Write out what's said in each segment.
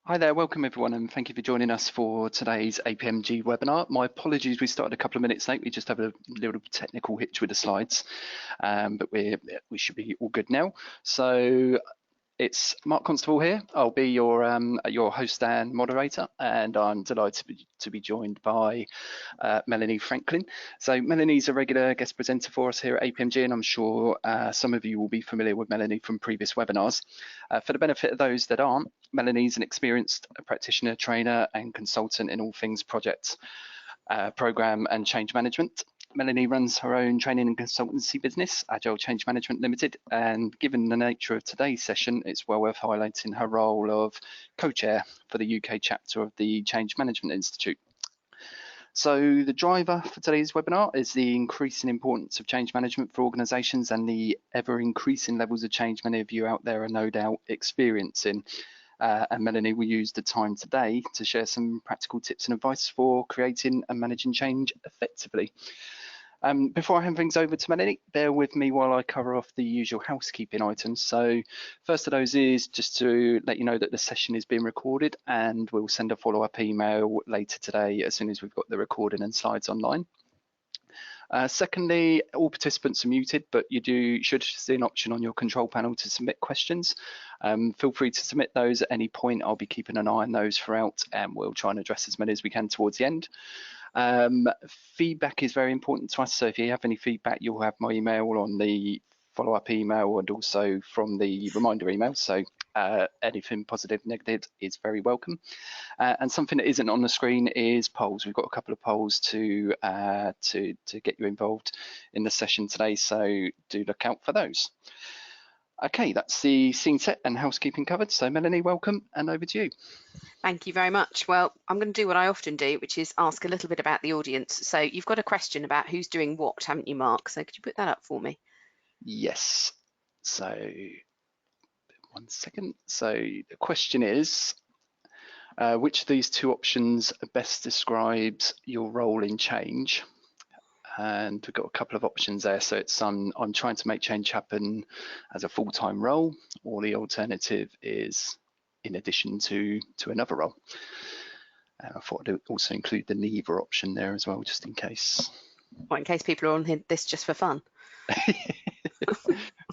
Hi there, welcome everyone, and thank you for joining us for today's APMG webinar. My apologies, we started a couple of minutes late. We just have a little technical hitch with the slides, but we should be all good now. So it's Mark Constable here. I'll be your host and moderator, and I'm delighted to be joined by Melanie Franklin. So Melanie's a regular guest presenter for us here at APMG, and I'm sure some of you will be familiar with Melanie from previous webinars. For the benefit of those that aren't, Melanie's an experienced practitioner, trainer, and consultant in all things project, program, and change management. Melanie runs her own training and consultancy business, Agile Change Management Limited, and given the nature of today's session, it's well worth highlighting her role of co-chair for the UK chapter of the Change Management Institute. So the driver for today's webinar is the increasing importance of change management for organisations and the ever-increasing levels of change many of you out there are no doubt experiencing. And Melanie will use the time today to share some practical tips and advice for creating and managing change effectively. Before I hand things over to Melanie, bear with me while I cover off the usual housekeeping items. So first of those is just to let you know that the session is being recorded, and we'll send a follow-up email later today as soon as we've got the recording and slides online. Secondly, all participants are muted, but you should see an option on your control panel to submit questions. Feel free to submit those at any point. I'll be keeping an eye on those throughout, and we'll try and address as many as we can towards the end. Feedback is very important to us, so if you have any feedback, you'll have my email on the follow-up email and also from the reminder email. So anything positive, negative is very welcome. And something that isn't on the screen is polls. We've got a couple of polls to get you involved in the session today, so do look out for those. Okay, that's the scene set and housekeeping covered. So Melanie, welcome, and over to you. Thank you very much. Well, I'm going to do what I often do, which is ask a little bit about the audience. So you've got a question about who's doing what, haven't you, Mark? So could you put that up for me? Yes. So 1 second. So the question is, which of these two options best describes your role in change? And we've got a couple of options there. So it's I'm trying to make change happen as a full-time role, or the alternative is in addition to another role. And I thought I'd also include the neither option there as well, just in case. Well, in case people are on this just for fun.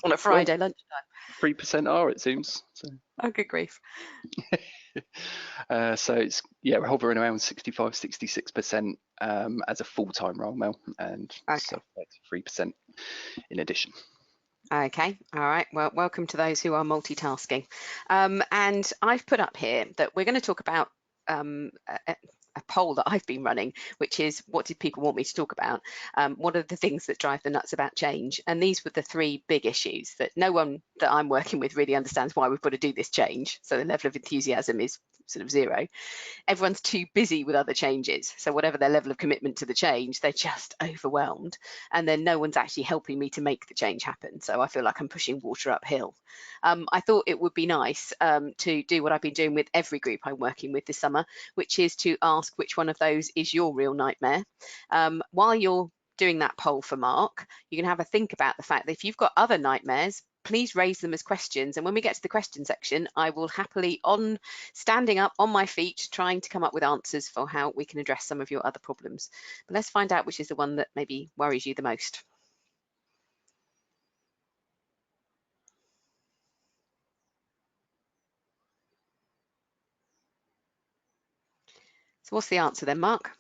On a Friday lunchtime. 3% are, it seems. So. Oh, good grief. So it's, yeah, we're hovering around 65, 66% as a full-time role, Mel, and okay. So 3% in addition. Okay, all right, well, welcome to those who are multitasking. And I've put up here that we're going to talk about a poll that I've been running, which is, what did people want me to talk about? What are the things that drive the nuts about change? And these were the three big issues that no one that I'm working with really understands why we've got to do this change. So the level of enthusiasm is sort of zero. Everyone's too busy with other changes. So whatever their level of commitment to the change, they're just overwhelmed. And then no one's actually helping me to make the change happen. So I feel like I'm pushing water uphill. I thought it would be nice to do what I've been doing with every group I'm working with this summer, which is to ask which one of those is your real nightmare. While you're doing that poll for Mark, you can have a think about the fact that if you've got other nightmares, please raise them as questions. And when we get to the question section, I will happily, standing up on my feet, trying to come up with answers for how we can address some of your other problems. But let's find out which is the one that maybe worries you the most. So what's the answer then, Mark?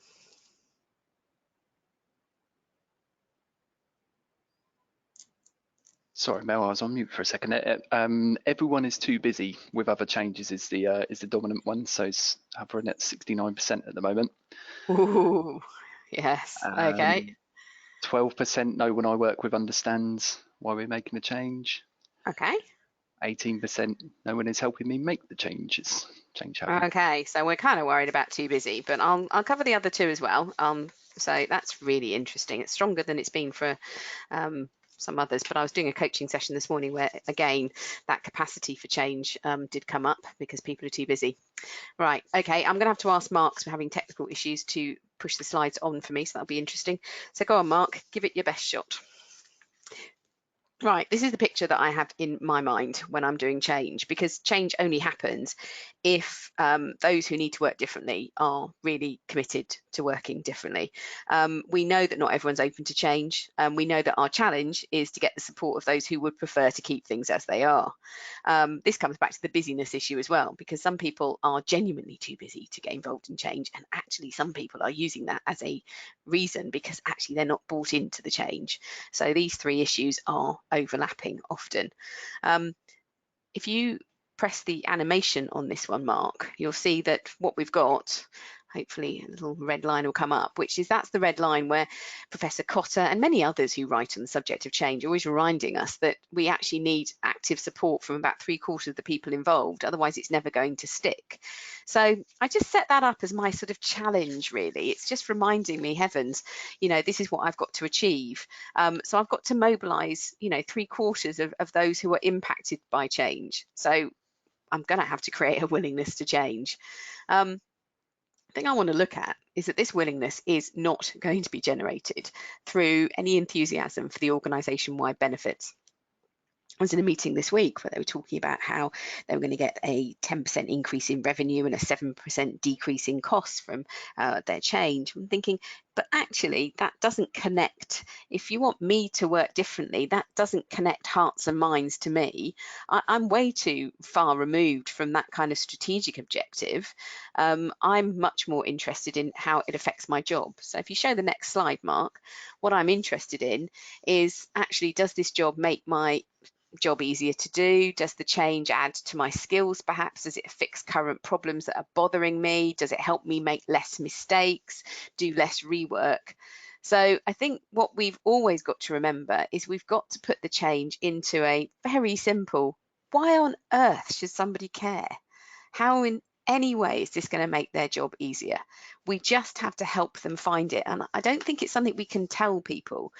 Sorry, Mel, I was on mute for a second. Everyone is too busy with other changes is the dominant one, so it's hovering at 69% at the moment. Ooh, yes, okay. 12% no one I work with understands why we're making a change. Okay. 18% no one is helping me make the changes. Happen. Okay, so we're kind of worried about too busy, but I'll cover the other two as well. So that's really interesting. It's stronger than it's been for some others, but I was doing a coaching session this morning where, again, that capacity for change did come up because people are too busy. Right, okay, I'm going to have to ask Mark, because we're having technical issues, to push the slides on for me, so that'll be interesting. So go on, Mark, give it your best shot. Right, this is the picture that I have in my mind when I'm doing change, because change only happens if those who need to work differently are really committed to working differently. We know that not everyone's open to change. We know that our challenge is to get the support of those who would prefer to keep things as they are. This comes back to the busyness issue as well, because some people are genuinely too busy to get involved in change, and actually some people are using that as a reason because actually they're not bought into the change. So these three issues are overlapping often. If you press the animation on this one, Mark, you'll see that what we've got, hopefully a little red line will come up, which is that's the red line where Professor Cotter and many others who write on the subject of change are always reminding us that we actually need active support from about 3/4 of the people involved, otherwise it's never going to stick. So I just set that up as my sort of challenge, really. It's just reminding me, heavens, this is what I've got to achieve. So I've got to mobilise, 3/4 of those who are impacted by change. So I'm going to have to create a willingness to change. The thing I want to look at is that this willingness is not going to be generated through any enthusiasm for the organisation-wide benefits. I was in a meeting this week where they were talking about how they were going to get a 10% increase in revenue and a 7% decrease in costs from their change. I'm thinking, but actually that doesn't connect. If you want me to work differently, that doesn't connect hearts and minds to me. I'm way too far removed from that kind of strategic objective. I'm much more interested in how it affects my job. So if you show the next slide, Mark, what I'm interested in is actually, does this job make my job easier to do? Does the change add to my skills perhaps? Does it fix current problems that are bothering me? Does it help me make less mistakes, do less rework? So I think what we've always got to remember is we've got to put the change into a very simple, why on earth should somebody care? How in any way is this going to make their job easier? We just have to help them find it. And I don't think it's something we can tell people.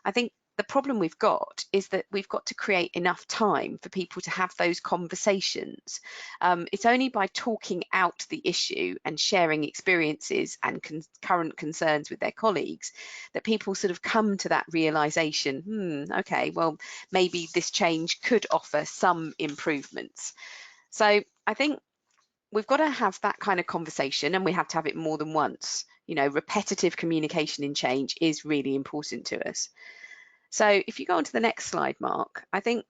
I think the problem we've got is that we've got to create enough time for people to have those conversations. It's only by talking out the issue and sharing experiences and current concerns with their colleagues that people sort of come to that realization, okay, well, maybe this change could offer some improvements. So I think we've got to have that kind of conversation, and we have to have it more than once. Repetitive communication in change is really important to us. So if you go on to the next slide, Mark, I think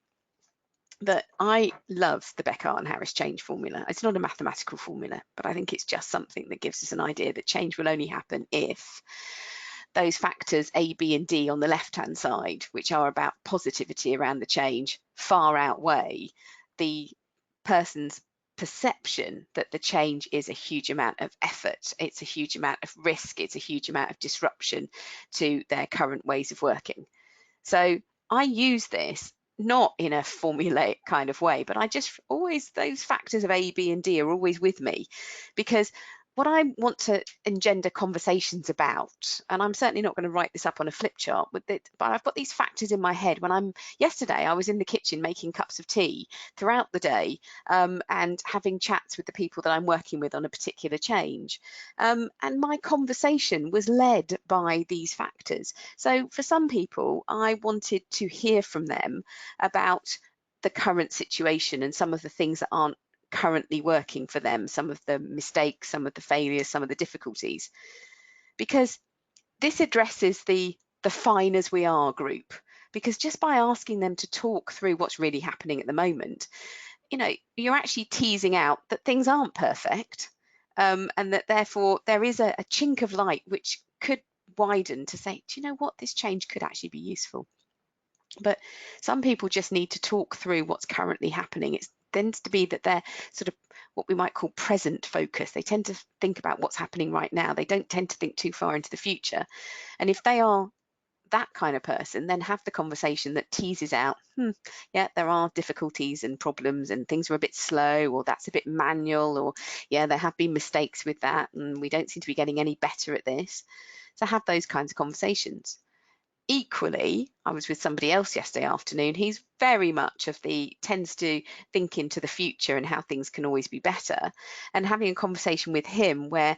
that I love the Becca and Harris change formula. It's not a mathematical formula, but I think it's just something that gives us an idea that change will only happen if those factors A, B, and D on the left-hand side, which are about positivity around the change, far outweigh the person's perception that the change is a huge amount of effort, it's a huge amount of risk, it's a huge amount of disruption to their current ways of working. So I use this not in a formulaic kind of way, but I just always, those factors of A, B, and D are always with me, because what I want to engender conversations about, and I'm certainly not going to write this up on a flip chart with it, but I've got these factors in my head when yesterday I was in the kitchen making cups of tea throughout the day, and having chats with the people that I'm working with on a particular change. And my conversation was led by these factors. So for some people, I wanted to hear from them about the current situation and some of the things that aren't currently working for them, some of the mistakes, some of the failures, some of the difficulties, because this addresses the fine as we are group. Because just by asking them to talk through what's really happening at the moment, you're actually teasing out that things aren't perfect, and that therefore there is a chink of light which could widen to say, do you know what, this change could actually be useful. But some people just need to talk through what's currently happening. It tends to be that they're sort of what we might call present focus. They tend to think about what's happening right now. They don't tend to think too far into the future. And if they are that kind of person, then have the conversation that teases out, yeah, there are difficulties and problems and things are a bit slow, or that's a bit manual, or yeah, there have been mistakes with that and we don't seem to be getting any better at this. So have those kinds of conversations. Equally, I was with somebody else yesterday afternoon. He's very much tends to think into the future and how things can always be better. And having a conversation with him where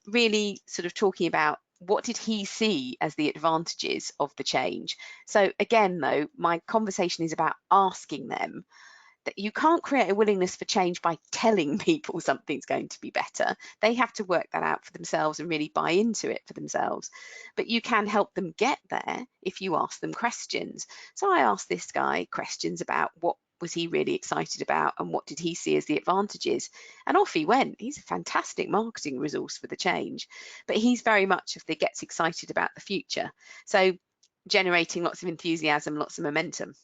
really talking about what did he see as the advantages of the change? So again, though, my conversation is about asking them. That you can't create a willingness for change by telling people something's going to be better. They have to work that out for themselves and really buy into it for themselves. But you can help them get there if you ask them questions. So I asked this guy questions about what was he really excited about and what did he see as the advantages, and off he went. He's a fantastic marketing resource for the change, but he's very much of the gets excited about the future, so generating lots of enthusiasm, lots of momentum.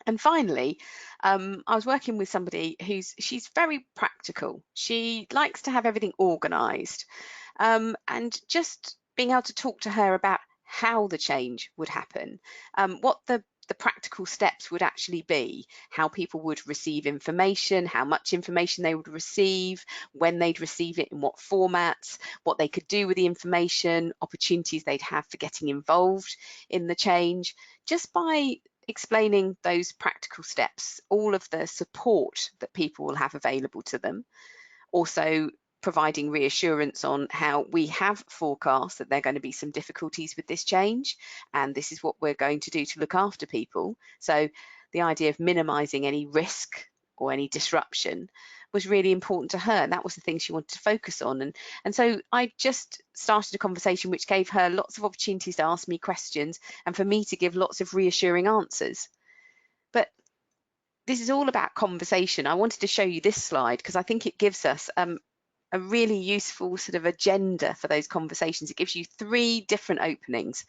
And finally, I was working with somebody she's very practical. She likes to have everything organised, and just being able to talk to her about how the change would happen, what the practical steps would actually be, how people would receive information, how much information they would receive, when they'd receive it, in what formats, what they could do with the information, opportunities they'd have for getting involved in the change, just by explaining those practical steps, all of the support that people will have available to them. Also providing reassurance on how we have forecast that there are going to be some difficulties with this change, and this is what we're going to do to look after people. So the idea of minimizing any risk or any disruption was really important to her, and that was the thing she wanted to focus on. And so I just started a conversation which gave her lots of opportunities to ask me questions and for me to give lots of reassuring answers. But this is all about conversation. I wanted to show you this slide because I think it gives us a really useful sort of agenda for those conversations. It gives you 3 different openings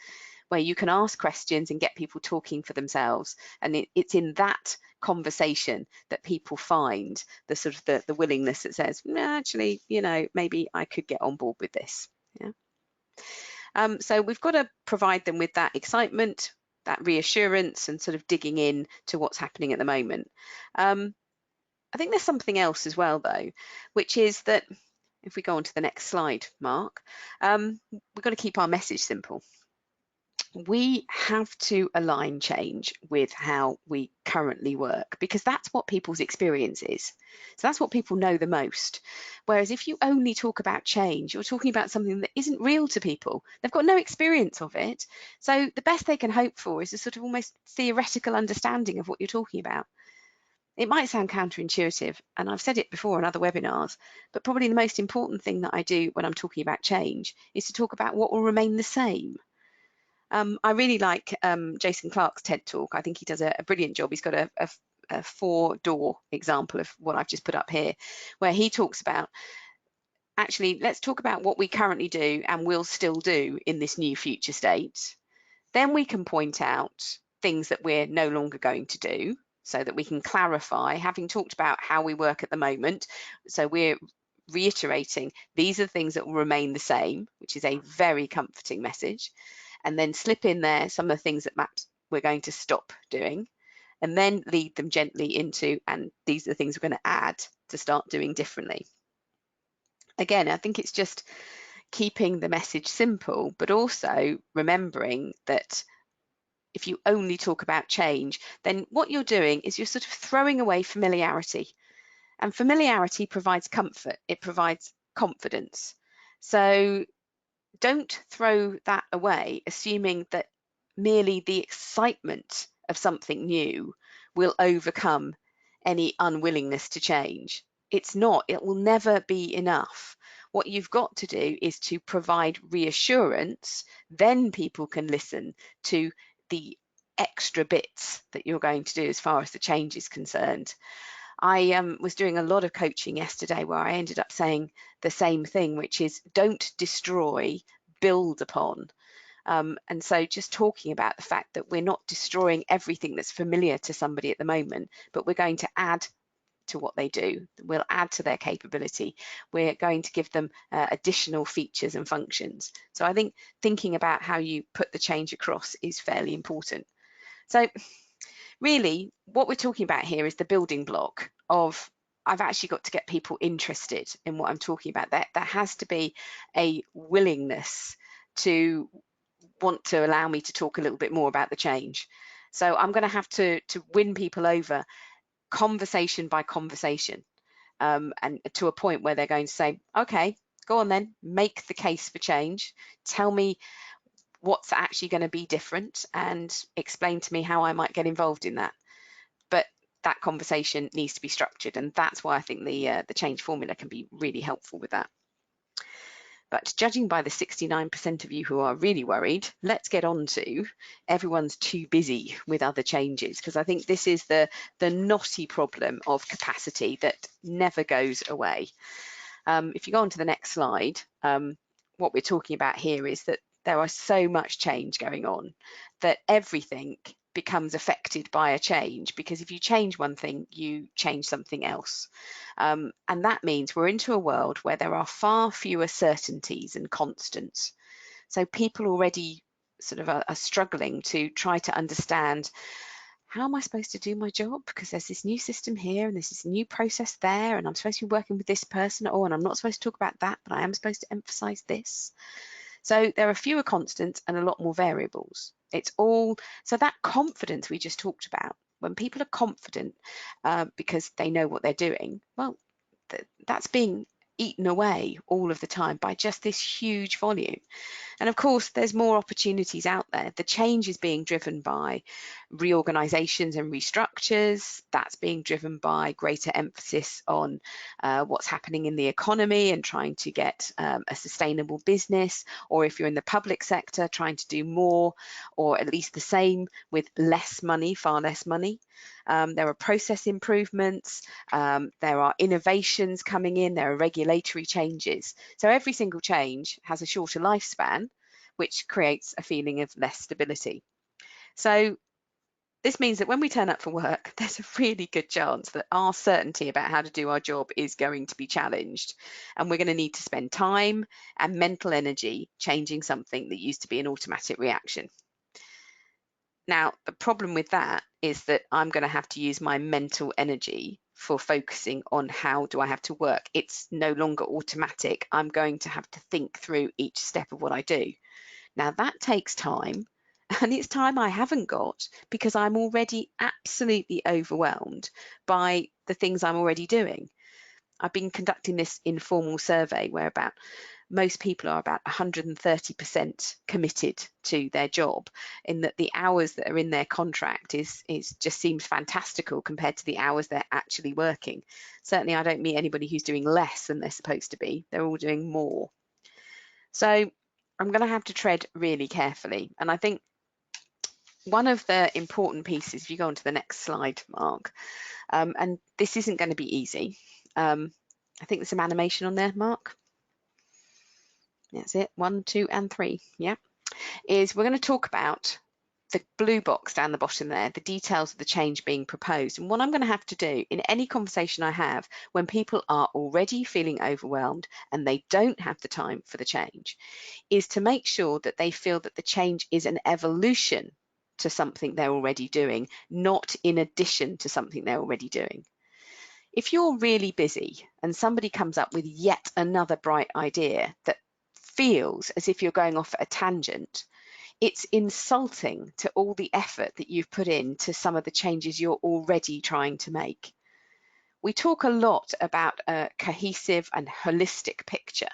where you can ask questions and get people talking for themselves, and it's in that conversation that people find the sort of the willingness that says, no, actually, you know, maybe I could get on board with this. Yeah. So we've got to provide them with that excitement, that reassurance, and sort of digging in to what's happening at the moment. I think there's something else as well, though, which is that if we go on to the next slide, Mark, we've got to keep our message simple. We have to align change with how we currently work, because that's what people's experience is. So that's what people know the most. Whereas if you only talk about change, you're talking about something that isn't real to people. They've got no experience of it. So the best they can hope for is a sort of almost theoretical understanding of what you're talking about. It might sound counterintuitive, and I've said it before in other webinars, but probably the most important thing that I do when I'm talking about change is to talk about what will remain the same. I really like Jason Clark's TED Talk. I think he does a brilliant job. He's got a 4-door example of what I've just put up here, where he talks about, actually, let's talk about what we currently do and will still do in this new future state. Then we can point out things that we're no longer going to do, so that we can clarify, having talked about how we work at the moment. So we're reiterating these are the things that will remain the same, which is a very comforting message, and then slip in there some of the things that we're going to stop doing, and then lead them gently into, and these are the things we're going to add to start doing differently. Again, I think it's just keeping the message simple, but also remembering that if you only talk about change, then what you're doing is you're sort of throwing away familiarity. And familiarity provides comfort, it provides confidence. So don't throw that away, assuming that merely the excitement of something new will overcome any unwillingness to change. It's not, it will never be enough. What you've got to do is to provide reassurance, then people can listen to the extra bits that you're going to do as far as the change is concerned. I was doing a lot of coaching yesterday where I ended up saying the same thing, which is don't destroy, build upon. And so just talking about the fact that we're not destroying everything that's familiar to somebody at the moment, but we're going to add to what they do. We'll add to their capability. We're going to give them additional features and functions. So I think thinking about how you put the change across is fairly important. So really what we're talking about here is the building block of, I've actually got to get people interested in what I'm talking about. There has to be a willingness to want to allow me to talk a little bit more about the change. So I'm going to have to win people over conversation by conversation, and to a point where they're going to say, okay, go on then, make the case for change. Tell me what's actually going to be different and explain to me how I might get involved in that. But that conversation needs to be structured, and that's why I think the change formula can be really helpful with that. But judging by the 69% of you who are really worried, let's get on to everyone's too busy with other changes, because I think this is the knotty problem of capacity that never goes away. If you go on to the next slide, what we're talking about here is that there are so much change going on that everything becomes affected by a change, because if you change one thing, you change something else. And that means we're into a world where there are far fewer certainties and constants. So people already sort of are struggling to try to understand, how am I supposed to do my job? Because there's this new system here and there's this new process there, and I'm supposed to be working with this person. Oh, and I'm not supposed to talk about that, but I am supposed to emphasize this. So there are fewer constants and a lot more variables. It's all, so that confidence we just talked about, when people are confident because they know what they're doing, well, that's being eaten away all of the time by just this huge volume. And of course, there's more opportunities out there. The change is being driven by reorganizations and restructures. That's being driven by greater emphasis on what's happening in the economy and trying to get a sustainable business, or if you're in the public sector, trying to do more or at least the same with less money, far less money. There are process improvements, there are innovations coming in, there are regulatory changes. So every single change has a shorter lifespan, which creates a feeling of less stability. So this means that when we turn up for work, there's a really good chance that our certainty about how to do our job is going to be challenged. And we're going to need to spend time and mental energy changing something that used to be an automatic reaction. Now, the problem with that is that I'm going to have to use my mental energy for focusing on how do I have to work. It's no longer automatic. I'm going to have to think through each step of what I do. Now, that takes time, and it's time I haven't got because I'm already absolutely overwhelmed by the things I'm already doing. I've been conducting this informal survey where most people are about 130% committed to their job, in that the hours that are in their contract is just seems fantastical compared to the hours they're actually working. Certainly, I don't meet anybody who's doing less than they're supposed to be. They're all doing more. So I'm going to have to tread really carefully. And I think one of the important pieces, if you go on to the next slide, Mark, and this isn't going to be easy. I think there's some animation on there, Mark. That's it, 1, 2, and 3, yeah, is we're going to talk about the blue box down the bottom there, the details of the change being proposed. And what I'm going to have to do in any conversation I have when people are already feeling overwhelmed and they don't have the time for the change, is to make sure that they feel that the change is an evolution to something they're already doing, not in addition to something they're already doing. If you're really busy and somebody comes up with yet another bright idea that feels as if you're going off at a tangent, it's insulting to all the effort that you've put into some of the changes you're already trying to make. We talk a lot about a cohesive and holistic picture,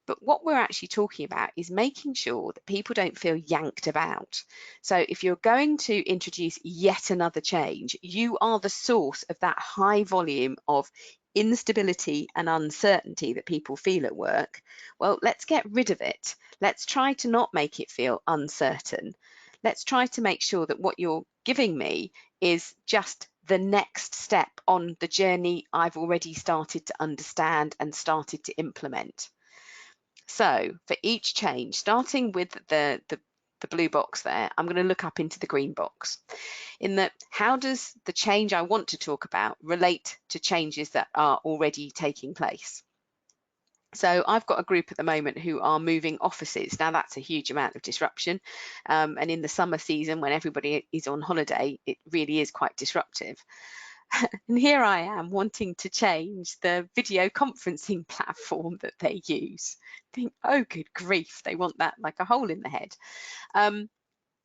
but what we're actually talking about is making sure that people don't feel yanked about. So if you're going to introduce yet another change, you are the source of that high volume of instability and uncertainty that people feel at work. Well, let's get rid of it. Let's try to not make it feel uncertain. Let's try to make sure that what you're giving me is just the next step on the journey I've already started to understand and started to implement. So for each change, starting with the blue box there, I'm going to look up into the green box. In that, how does the change I want to talk about relate to changes that are already taking place? So I've got a group at the moment who are moving offices. Now that's a huge amount of disruption. And in the summer season, when everybody is on holiday, it really is quite disruptive. And here I am wanting to change the video conferencing platform that they use. Think, oh, good grief, they want that like a hole in the head.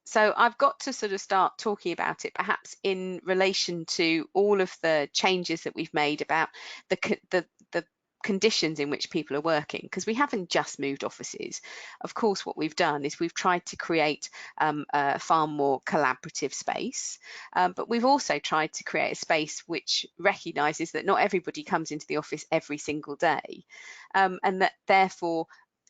So I've got to sort of start talking about it, perhaps in relation to all of the changes that we've made about the conditions in which people are working, because we haven't just moved offices. Of course, what we've done is we've tried to create a far more collaborative space, but we've also tried to create a space which recognises that not everybody comes into the office every single day, and that therefore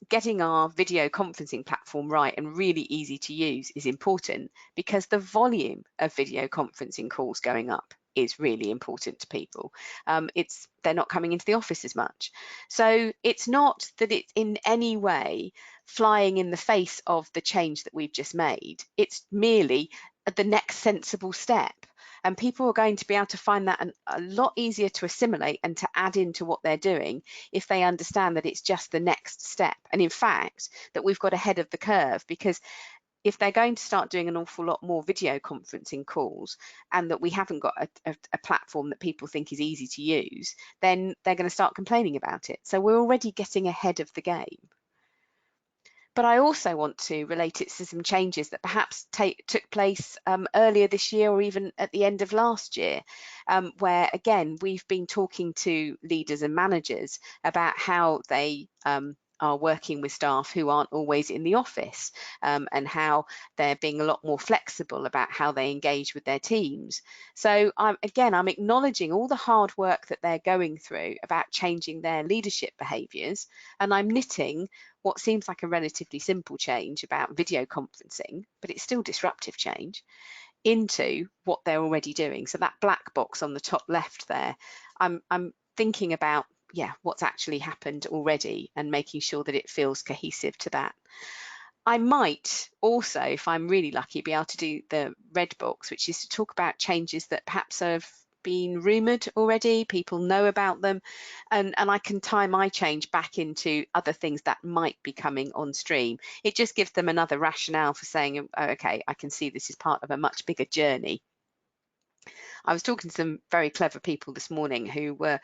getting our video conferencing platform right and really easy to use is important, because the volume of video conferencing calls going up is really important to people. They're not coming into the office as much. So it's not that it's in any way flying in the face of the change that we've just made. It's merely the next sensible step. And people are going to be able to find that a lot easier to assimilate and to add into what they're doing if they understand that it's just the next step. And in fact, that we've got ahead of the curve, because if they're going to start doing an awful lot more video conferencing calls, and that we haven't got a platform that people think is easy to use, then they're going to start complaining about it. So we're already getting ahead of the game. But I also want to relate it to some changes that perhaps took place earlier this year, or even at the end of last year, where again we've been talking to leaders and managers about how they are working with staff who aren't always in the office, and how they're being a lot more flexible about how they engage with their teams. So I'm acknowledging all the hard work that they're going through about changing their leadership behaviours, and I'm knitting what seems like a relatively simple change about video conferencing, but it's still disruptive change, into what they're already doing. So that black box on the top left there, I'm thinking about, yeah, what's actually happened already and making sure that it feels cohesive to that. I might also, if I'm really lucky, be able to do the red box, which is to talk about changes that perhaps have been rumoured already, people know about them, and I can tie my change back into other things that might be coming on stream. It just gives them another rationale for saying, oh, okay, I can see this is part of a much bigger journey. I was talking to some very clever people this morning who were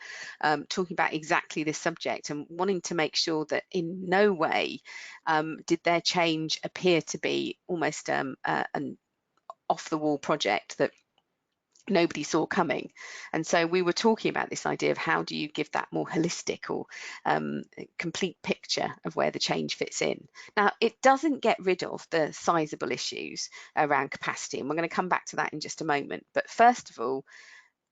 talking about exactly this subject and wanting to make sure that in no way did their change appear to be almost an off-the-wall project that nobody saw coming. And so we were talking about this idea of how do you give that more holistic or complete picture of where the change fits in. Now, it doesn't get rid of the sizable issues around capacity, and we're going to come back to that in just a moment. But first of all,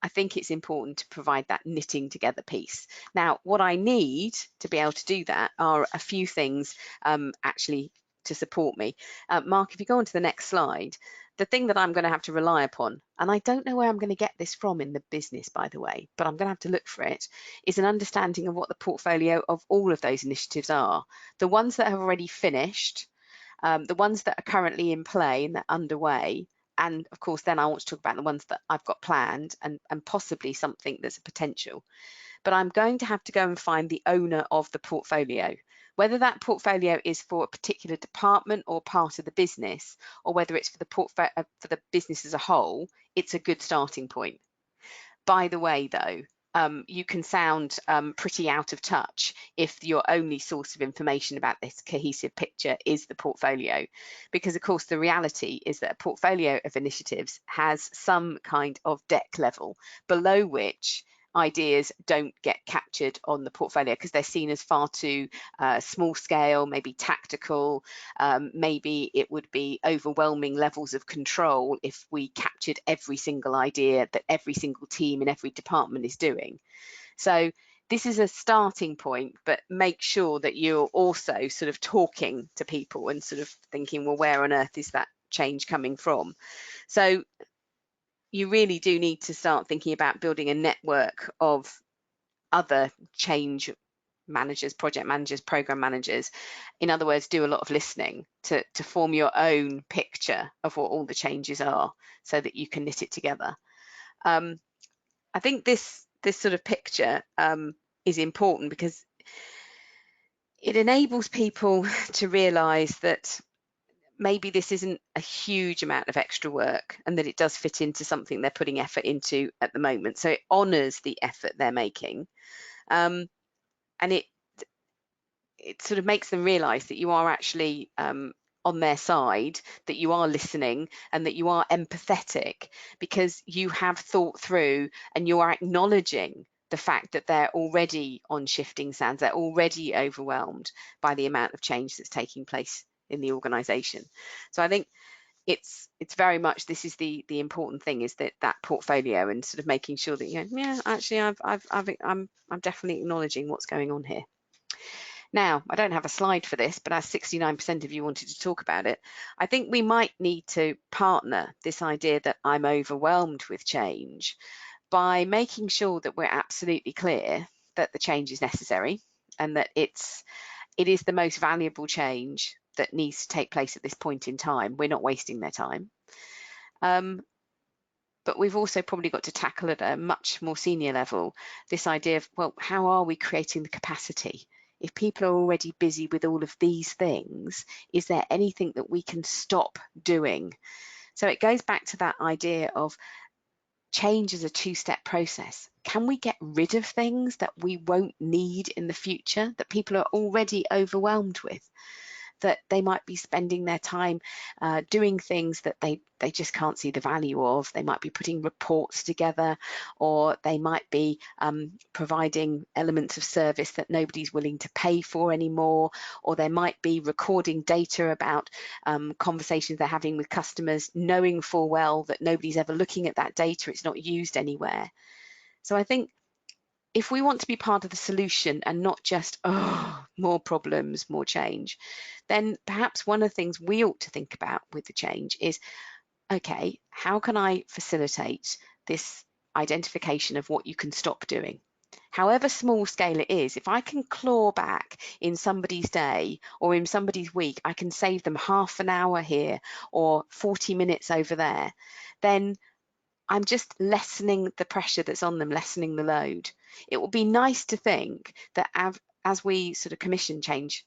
I think it's important to provide that knitting together piece. Now, what I need to be able to do that are a few things actually to support me. Mark, if you go on to the next slide, the thing that I'm going to have to rely upon, and I don't know where I'm going to get this from in the business, by the way, but I'm going to have to look for it, is an understanding of what the portfolio of all of those initiatives are. The ones that have already finished, the ones that are currently in play and that are underway, and of course then I want to talk about the ones that I've got planned and possibly something that's a potential. But I'm going to have to go and find the owner of the portfolio, whether that portfolio is for a particular department or part of the business, or whether it's for the business as a whole. It's a good starting point. By the way, though, you can sound pretty out of touch if your only source of information about this cohesive picture is the portfolio, because of course the reality is that a portfolio of initiatives has some kind of deck level below which ideas don't get captured on the portfolio because they're seen as far too small scale, maybe tactical, maybe it would be overwhelming levels of control if we captured every single idea that every single team in every department is doing. So this is a starting point, but make sure that you're also sort of talking to people and sort of thinking, well, where on earth is that change coming from? So you really do need to start thinking about building a network of other change managers, project managers, program managers. In other words, do a lot of listening to form your own picture of what all the changes are so that you can knit it together. I think this sort of picture is important because it enables people to realise that maybe this isn't a huge amount of extra work and that it does fit into something they're putting effort into at the moment. So it honours the effort they're making, and it sort of makes them realise that you are actually on their side, that you are listening and that you are empathetic because you have thought through and you are acknowledging the fact that they're already on shifting sands, they're already overwhelmed by the amount of change that's taking place in the organisation. So I think it's very much, this is the important thing, is that portfolio and sort of making sure that, yeah, actually I'm definitely acknowledging what's going on here. Now, I don't have a slide for this, but as 69% of you wanted to talk about it, I think we might need to partner this idea that I'm overwhelmed with change by making sure that we're absolutely clear that the change is necessary and that it is the most valuable change that needs to take place at this point in time. We're not wasting their time. But we've also probably got to tackle at a much more senior level this idea of, well, how are we creating the capacity? If people are already busy with all of these things, is there anything that we can stop doing? So it goes back to that idea of change as a two-step process. Can we get rid of things that we won't need in the future, that people are already overwhelmed with? That they might be spending their time doing things that they just can't see the value of. They might be putting reports together, or they might be providing elements of service that nobody's willing to pay for anymore, or they might be recording data about conversations they're having with customers, knowing full well that nobody's ever looking at that data, it's not used anywhere. So I think if we want to be part of the solution and not just, oh, more problems, more change, then perhaps one of the things we ought to think about with the change is, okay, how can I facilitate this identification of what you can stop doing? However small scale it is, if I can claw back in somebody's day or in somebody's week, I can save them half an hour here or 40 minutes over there, then I'm just lessening the pressure that's on them, lessening the load. It will be nice to think that as we sort of commission change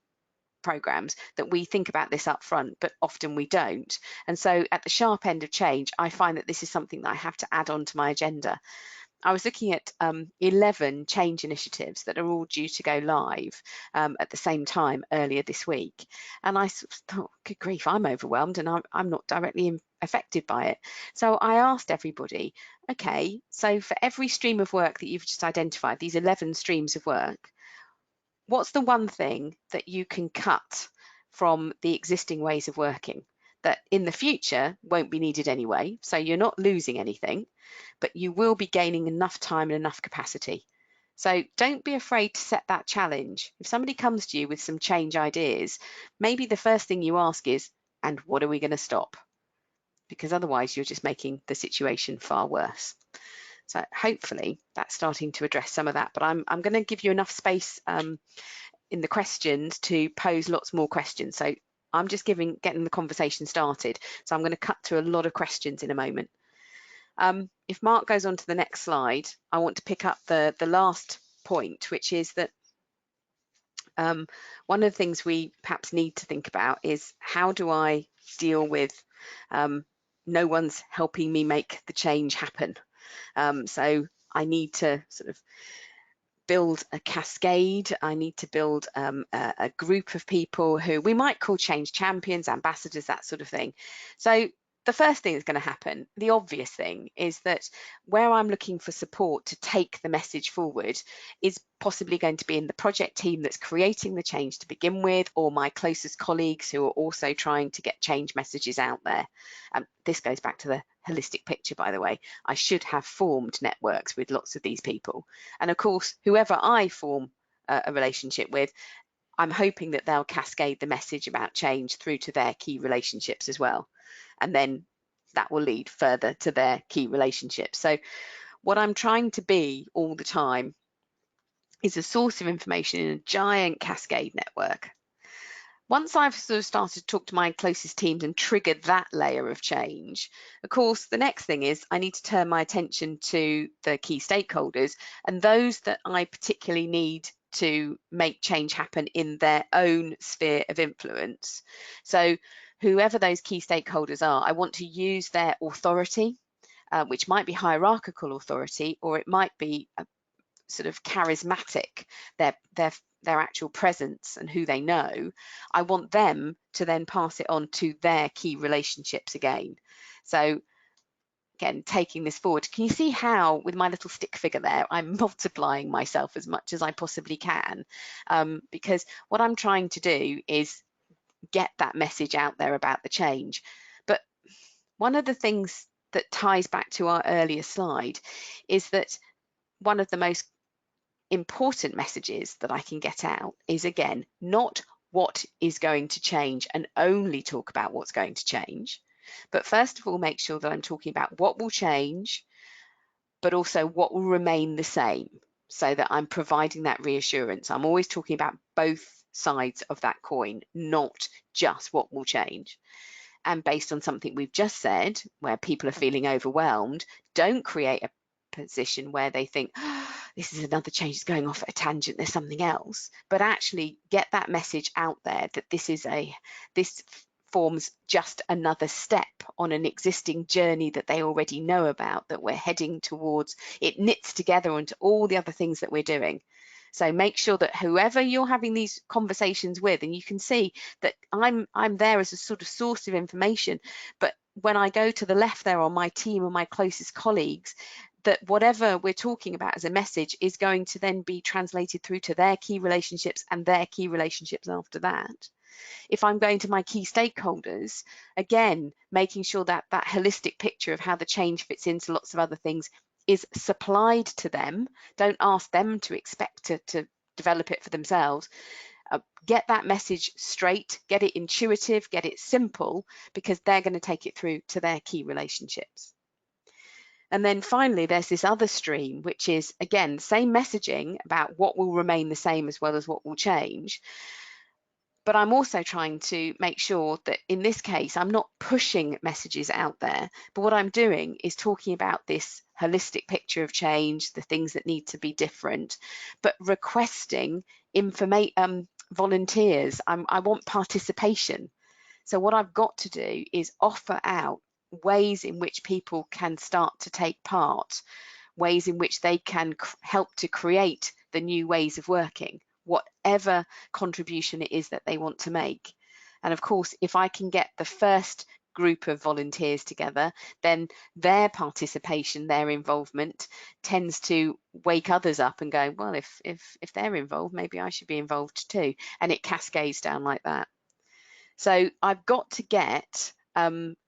programs, that we think about this up front, but often we don't. And so at the sharp end of change, I find that this is something that I have to add on to my agenda. I was looking at 11 change initiatives that are all due to go live at the same time earlier this week. And I thought, good grief, I'm overwhelmed and I'm not directly affected by it. So I asked everybody, okay, so for every stream of work that you've just identified, these 11 streams of work, what's the one thing that you can cut from the existing ways of working that in the future won't be needed anyway? So you're not losing anything, but you will be gaining enough time and enough capacity. So don't be afraid to set that challenge. If somebody comes to you with some change ideas, maybe the first thing you ask is, and what are we going to stop? Because otherwise you're just making the situation far worse. So hopefully that's starting to address some of that, but I'm going to give you enough space in the questions to pose lots more questions. So I'm just getting the conversation started. So I'm going to cut through a lot of questions in a moment. If Mark goes on to the next slide, I want to pick up the last point, which is that one of the things we perhaps need to think about is, how do I deal with no one's helping me make the change happen? So I need to sort of build a cascade. I need to build a group of people who we might call change champions, ambassadors, that sort of thing. So the first thing that's going to happen, the obvious thing, is that where I'm looking for support to take the message forward is possibly going to be in the project team that's creating the change to begin with, or my closest colleagues who are also trying to get change messages out there. This goes back to the holistic picture, by the way. I should have formed networks with lots of these people. And of course, whoever I form a relationship with, I'm hoping that they'll cascade the message about change through to their key relationships as well. And then that will lead further to their key relationships. So what I'm trying to be all the time is a source of information in a giant cascade network. Once I've sort of started to talk to my closest teams and triggered that layer of change, of course, the next thing is I need to turn my attention to the key stakeholders and those that I particularly need to make change happen in their own sphere of influence. So whoever those key stakeholders are, I want to use their authority, which might be hierarchical authority, or it might be a sort of charismatic, their actual presence and who they know. I want them to then pass it on to their key relationships again. So again, taking this forward. Can you see how, with my little stick figure there, I'm multiplying myself as much as I possibly can? Because what I'm trying to do is get that message out there about the change. But one of the things that ties back to our earlier slide is that one of the most important messages that I can get out is, again, not what is going to change and only talk about what's going to change, but first of all, make sure that I'm talking about what will change, but also what will remain the same, so that I'm providing that reassurance. I'm always talking about both sides of that coin, not just what will change. And based on something we've just said, where people are feeling overwhelmed, don't create a position where they think, oh, this is another change that's going off at a tangent, there's something else, but actually get that message out there that this forms just another step on an existing journey that they already know about, that we're heading towards. It knits together onto all the other things that we're doing. So make sure that whoever you're having these conversations with, and you can see that I'm there as a sort of source of information, but when I go to the left there on my team or my closest colleagues, that whatever we're talking about as a message is going to then be translated through to their key relationships and their key relationships after that. If I'm going to my key stakeholders, again, making sure that that holistic picture of how the change fits into lots of other things is supplied to them. Don't ask them to expect to develop it for themselves. Get that message straight, get it intuitive, get it simple, because they're going to take it through to their key relationships. And then finally, there's this other stream, which is, again, same messaging about what will remain the same as well as what will change. But I'm also trying to make sure that in this case, I'm not pushing messages out there, but what I'm doing is talking about this holistic picture of change, the things that need to be different, but requesting volunteers. I want participation. So what I've got to do is offer out ways in which people can start to take part, ways in which they can help to create the new ways of working, whatever contribution it is that they want to make. And of course, if I can get the first group of volunteers together, then their participation, their involvement tends to wake others up and go, well, if they're involved, maybe I should be involved too. And it cascades down like that. So I've got to get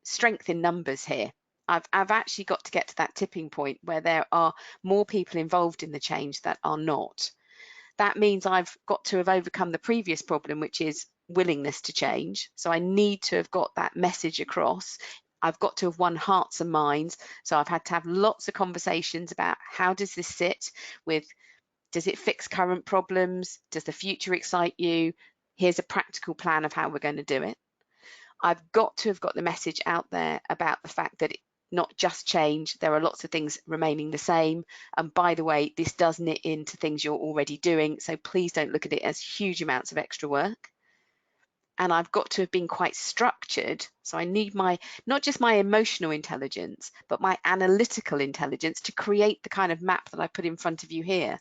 strength in numbers here. I've actually got to get to that tipping point where there are more people involved in the change that are not. That means I've got to have overcome the previous problem, which is willingness to change. So I need to have got that message across. I've got to have won hearts and minds. So I've had to have lots of conversations about how does this sit with, does it fix current problems? Does the future excite you? Here's a practical plan of how we're going to do it. I've got to have got the message out there about the fact that not just change, there are lots of things remaining the same. And by the way, this does knit into things you're already doing. So please don't look at it as huge amounts of extra work. And I've got to have been quite structured. So I need not just my emotional intelligence, but my analytical intelligence to create the kind of map that I put in front of you here.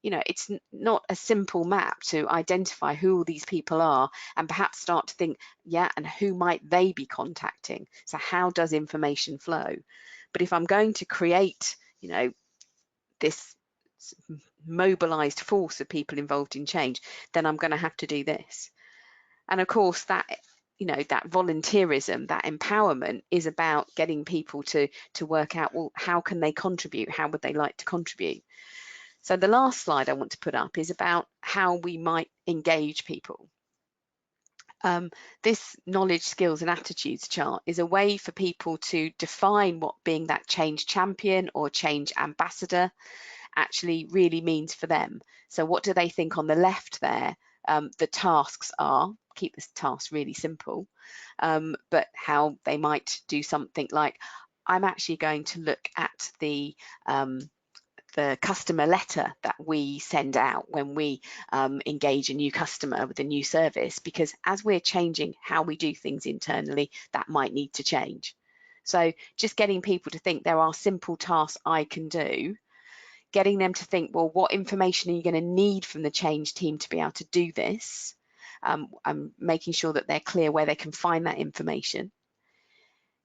You know, it's not a simple map to identify who all these people are and perhaps start to think, yeah, and who might they be contacting? So how does information flow? But if I'm going to create, you know, this mobilized force of people involved in change, then I'm going to have to do this. And of course, that, you know, that volunteerism, that empowerment is about getting people to work out, well, how can they contribute? How would they like to contribute? So the last slide I want to put up is about how we might engage people. This knowledge, skills and attitudes chart is a way for people to define what being that change champion or change ambassador actually really means for them. So what do they think on the left there? The tasks are, keep this task really simple, but how they might do something like, I'm actually going to look at the customer letter that we send out when we engage a new customer with a new service, because as we're changing how we do things internally, that might need to change. So just getting people to think there are simple tasks I can do, getting them to think, well, what information are you going to need from the change team to be able to do this? Making sure that they're clear where they can find that information.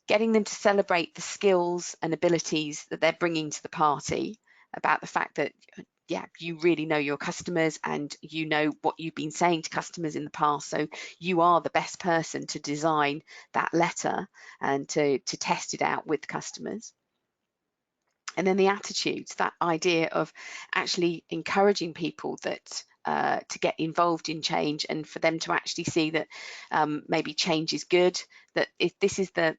getting them to celebrate the skills and abilities that they're bringing to the party, about the fact that, yeah, you really know your customers and you know what you've been saying to customers in the past, so you are the best person to design that letter and to test it out with customers. And then the attitudes, that idea of actually encouraging people that to get involved in change, and for them to actually see that maybe change is good, that if this is the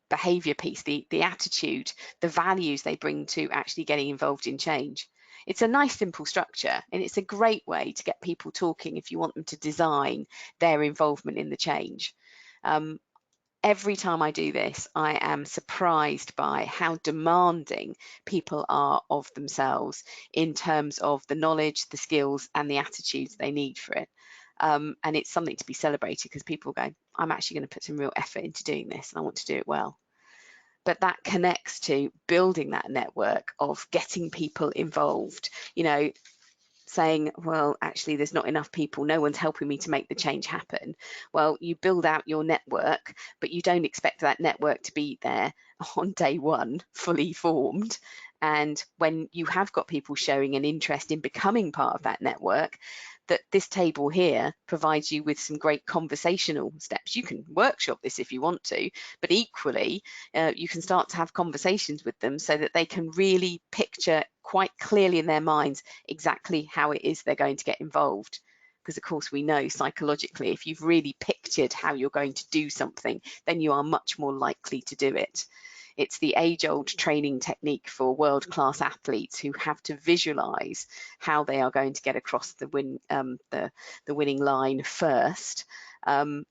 behavior piece, the attitude, the values they bring to actually getting involved in change. It's a nice simple structure, and it's a great way to get people talking if you want them to design their involvement in the change. Every time I do this, I am surprised by how demanding people are of themselves in terms of the knowledge, the skills, and the attitudes they need for it. And it's something to be celebrated, because people go, I'm actually going to put some real effort into doing this and I want to do it well. But that connects to building that network of getting people involved, you know, saying, well, actually, there's not enough people, no one's helping me to make the change happen. Well, you build out your network, but you don't expect that network to be there on day one, fully formed. And when you have got people showing an interest in becoming part of that network, that this table here provides you with some great conversational steps. You can workshop this if you want to, but equally, you can start to have conversations with them so that they can really picture quite clearly in their minds exactly how it is they're going to get involved. Because of course we know psychologically, if you've really pictured how you're going to do something, then you are much more likely to do it. It's the age-old training technique for world-class athletes who have to visualize how they are going to get across the winning line first. And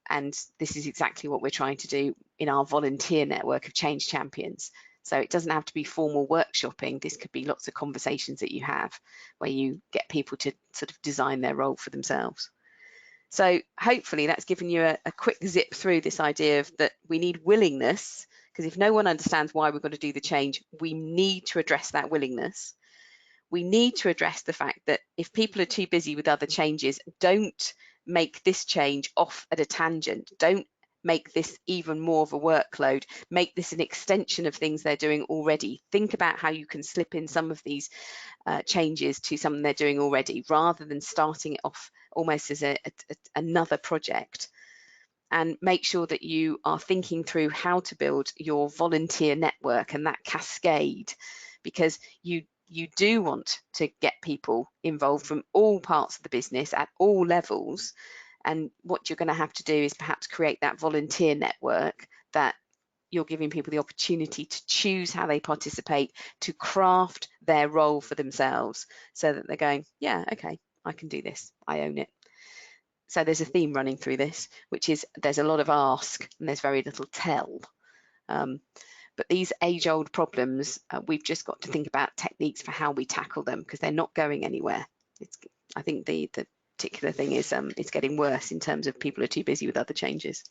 this is exactly what we're trying to do in our volunteer network of change champions. So it doesn't have to be formal workshopping. This could be lots of conversations that you have where you get people to sort of design their role for themselves. So hopefully that's given you a quick zip through this idea of that we need willingness, because if no one understands why we've got to do the change, we need to address that willingness. We need to address the fact that if people are too busy with other changes, don't make this change off at a tangent. Don't make this even more of a workload. Make this an extension of things they're doing already. Think about how you can slip in some of these changes to something they're doing already, rather than starting it off almost as another project. And make sure that you are thinking through how to build your volunteer network and that cascade, because you do want to get people involved from all parts of the business at all levels. And what you're going to have to do is perhaps create that volunteer network that you're giving people the opportunity to choose how they participate, to craft their role for themselves, so that they're going, yeah, okay, I can do this, I own it. So there's a theme running through this, which is there's a lot of ask and there's very little tell. But these age-old problems, we've just got to think about techniques for how we tackle them, because they're not going anywhere. I think the particular thing is it's getting worse in terms of people are too busy with other changes.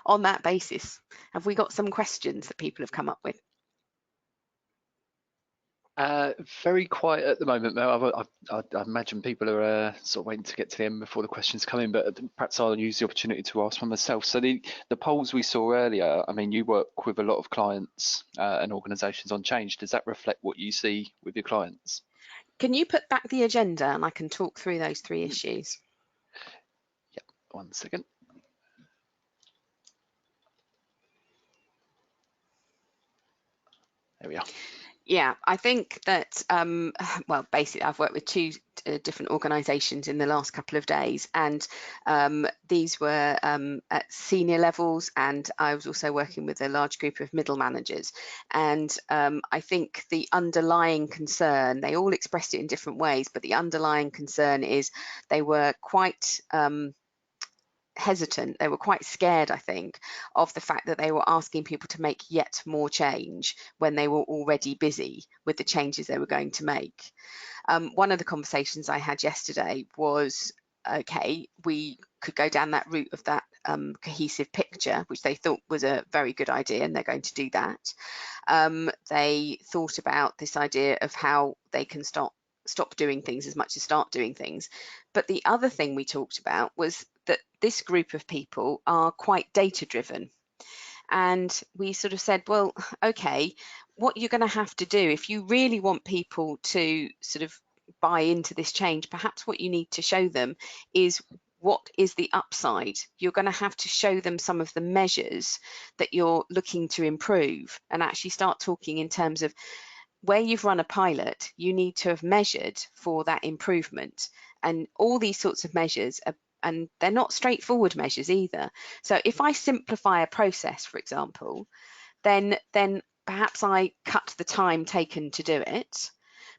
On that basis, have we got some questions that people have come up with? Very quiet at the moment, Mel. I imagine people are sort of waiting to get to the end before the questions come in, but perhaps I'll use the opportunity to ask one myself. So the polls we saw earlier, I mean, you work with a lot of clients and organisations on change. Does that reflect what you see with your clients? Can you put back the agenda and I can talk through those three issues? Yep, 1 second. There we are. Yeah, I think that, well, basically I've worked with two different organisations in the last couple of days, and these were at senior levels, and I was also working with a large group of middle managers. And I think the underlying concern, they all expressed it in different ways, but the underlying concern is they were quite hesitant. They were quite scared, I think, of the fact that they were asking people to make yet more change when they were already busy with the changes they were going to make. One of the conversations I had yesterday was, okay, we could go down that route of that cohesive picture, which they thought was a very good idea, and they're going to do that. They thought about this idea of how they can stop doing things as much as start doing things. But the other thing we talked about was that this group of people are quite data driven. And we sort of said, well, okay, what you're going to have to do if you really want people to sort of buy into this change, perhaps what you need to show them is what is the upside. You're going to have to show them some of the measures that you're looking to improve, and actually start talking in terms of where you've run a pilot, you need to have measured for that improvement. And all these sorts of measures are, and they're not straightforward measures either. So if I simplify a process, for example, then perhaps I cut the time taken to do it.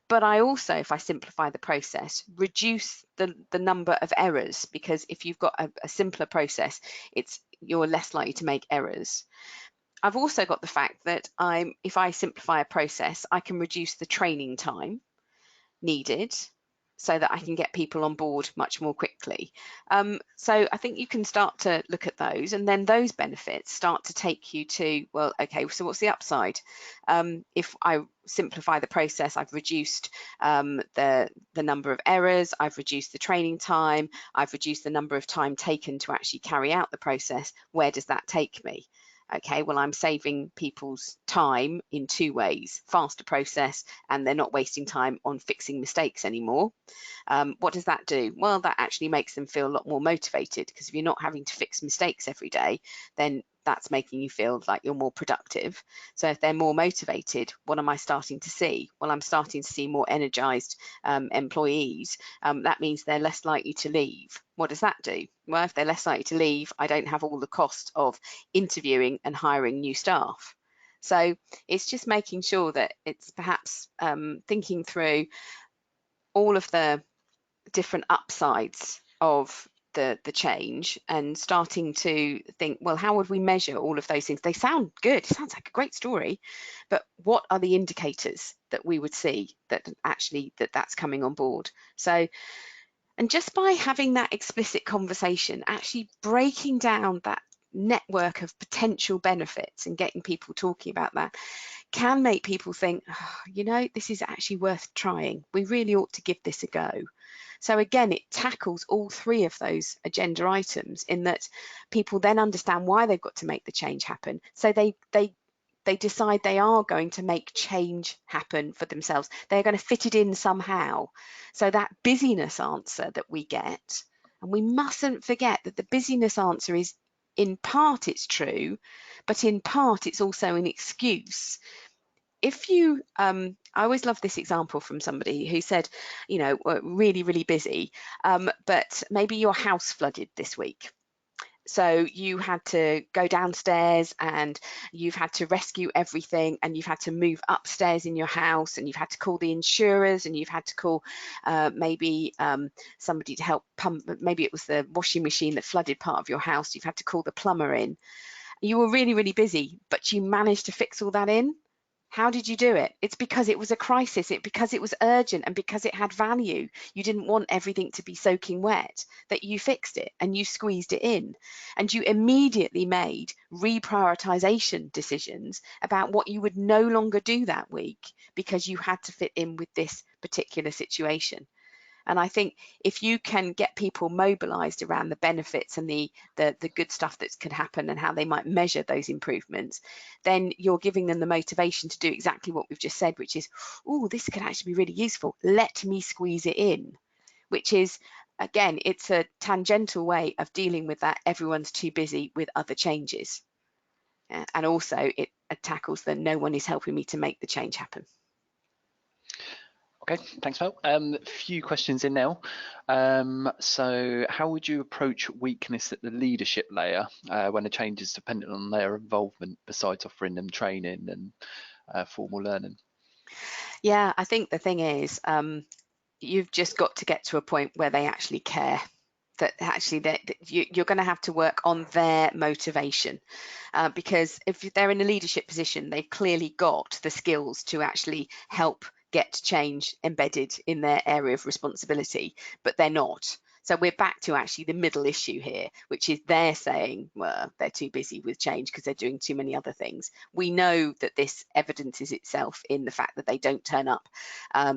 But I also, if I simplify the process, reduce the number of errors, because if you've got a simpler process, you're less likely to make errors. I've also got the fact that if I simplify a process, I can reduce the training time needed so that I can get people on board much more quickly. So I think you can start to look at those, and then those benefits start to take you to, well, okay, so what's the upside? If I simplify the process, I've reduced the number of errors, I've reduced the training time, I've reduced the number of time taken to actually carry out the process. Where does that take me? Okay, well, I'm saving people's time in two ways: faster process, and they're not wasting time on fixing mistakes anymore. What does that do? Well, that actually makes them feel a lot more motivated, because if you're not having to fix mistakes every day, then that's making you feel like you're more productive. So if they're more motivated, what am I starting to see? Well, I'm starting to see more energized employees. That means they're less likely to leave. What does that do? Well, if they're less likely to leave, I don't have all the cost of interviewing and hiring new staff. So it's just making sure that it's perhaps thinking through all of the different upsides of the change, and starting to think, well, how would we measure all of those things? They sound good, it sounds like a great story, but what are the indicators that we would see that actually that's coming on board? So, and just by having that explicit conversation, actually breaking down that network of potential benefits and getting people talking about that, can make people think, oh, you know, this is actually worth trying. We really ought to give this a go. So again, it tackles all three of those agenda items, in that people then understand why they've got to make the change happen. So they decide they are going to make change happen for themselves. They're going to fit it in somehow. So that busyness answer that we get, and we mustn't forget that the busyness answer is, in part it's true, but in part it's also an excuse. If you, I always love this example from somebody who said, you know, really, really busy, but maybe your house flooded this week. So you had to go downstairs, and you've had to rescue everything, and you've had to move upstairs in your house, and you've had to call the insurers, and you've had to call maybe somebody to help pump. Maybe it was the washing machine that flooded part of your house. You've had to call the plumber in. You were really, really busy, but you managed to fix all that in. How did you do it? It's because it was a crisis, because it was urgent, and because it had value. You didn't want everything to be soaking wet, that you fixed it and you squeezed it in. And you immediately made reprioritization decisions about what you would no longer do that week, because you had to fit in with this particular situation. And I think if you can get people mobilized around the benefits and the good stuff that can happen and how they might measure those improvements, then you're giving them the motivation to do exactly what we've just said, which is, oh, this could actually be really useful. Let me squeeze it in, which is, again, it's a tangential way of dealing with that. Everyone's too busy with other changes. And also it tackles the no one is helping me to make the change happen. Okay, thanks, Mel. Few questions in now. So how would you approach weakness at the leadership layer when a change is dependent on their involvement, besides offering them training and formal learning? Yeah, I think the thing is, you've just got to get to a point where they actually care, that actually that you're going to have to work on their motivation, because if they're in a leadership position, they've clearly got the skills to actually help get change embedded in their area of responsibility, but they're not. So we're back to actually the middle issue here, which is they're saying, well, they're too busy with change because they're doing too many other things. We know that this evidences itself in the fact that they don't turn up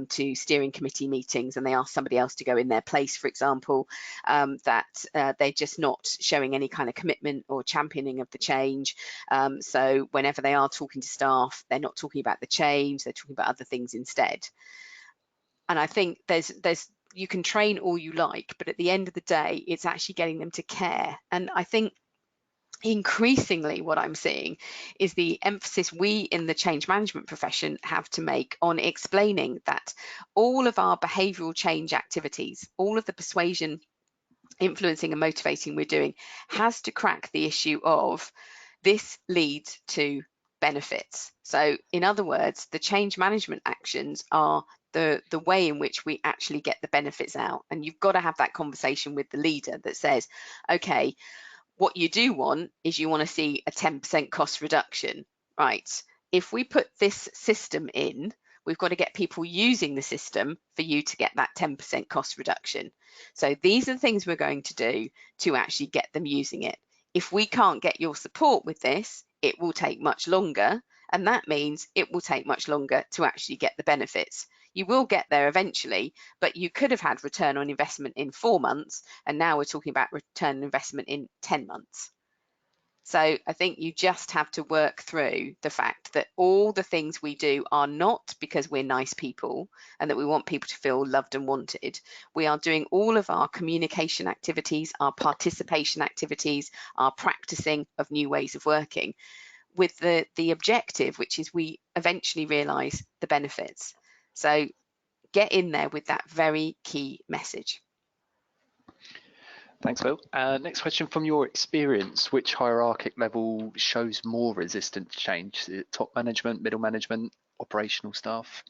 to steering committee meetings and they ask somebody else to go in their place, for example, that they're just not showing any kind of commitment or championing of the change. So whenever they are talking to staff, they're not talking about the change, they're talking about other things instead. And I think there's you can train all you like, but at the end of the day, it's actually getting them to care. And I think increasingly what I'm seeing is the emphasis we in the change management profession have to make on explaining that all of our behavioural change activities, all of the persuasion, influencing and motivating we're doing has to crack the issue of this leads to benefits. So in other words, the change management actions are the way in which we actually get the benefits out. And you've got to have that conversation with the leader that says, okay, what you do want is you want to see a 10% cost reduction, right? If we put this system in, we've got to get people using the system for you to get that 10% cost reduction. So these are the things we're going to do to actually get them using it. If we can't get your support with this, it will take much longer. And that means it will take much longer to actually get the benefits. You will get there eventually, but you could have had return on investment in 4 months, and now we're talking about return on investment in 10 months. So I think you just have to work through the fact that all the things we do are not because we're nice people and that we want people to feel loved and wanted. We are doing all of our communication activities, our participation activities, our practicing of new ways of working with the objective, which is we eventually realise the benefits. So get in there with that very key message. Thanks, Will. Next question, from your experience, which hierarchic level shows more resistance to change? Is it top management, middle management, operational staff?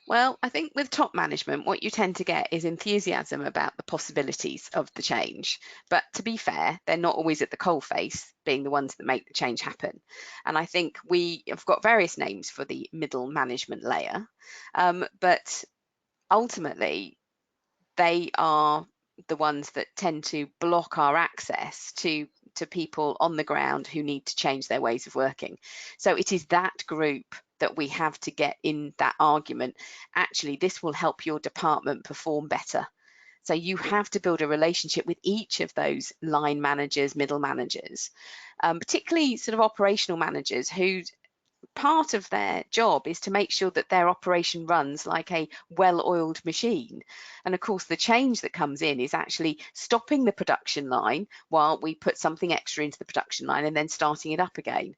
Well, I think with top management, what you tend to get is enthusiasm about the possibilities of the change. But to be fair, they're not always at the coalface, being the ones that make the change happen. And I think we have got various names for the middle management layer, but ultimately, they are the ones that tend to block our access to people on the ground who need to change their ways of working. So it is that group that we have to get in that argument. Actually, this will help your department perform better. So you have to build a relationship with each of those line managers, middle managers, particularly sort of operational managers who part of their job is to make sure that their operation runs like a well-oiled machine. And of course, the change that comes in is actually stopping the production line while we put something extra into the production line and then starting it up again.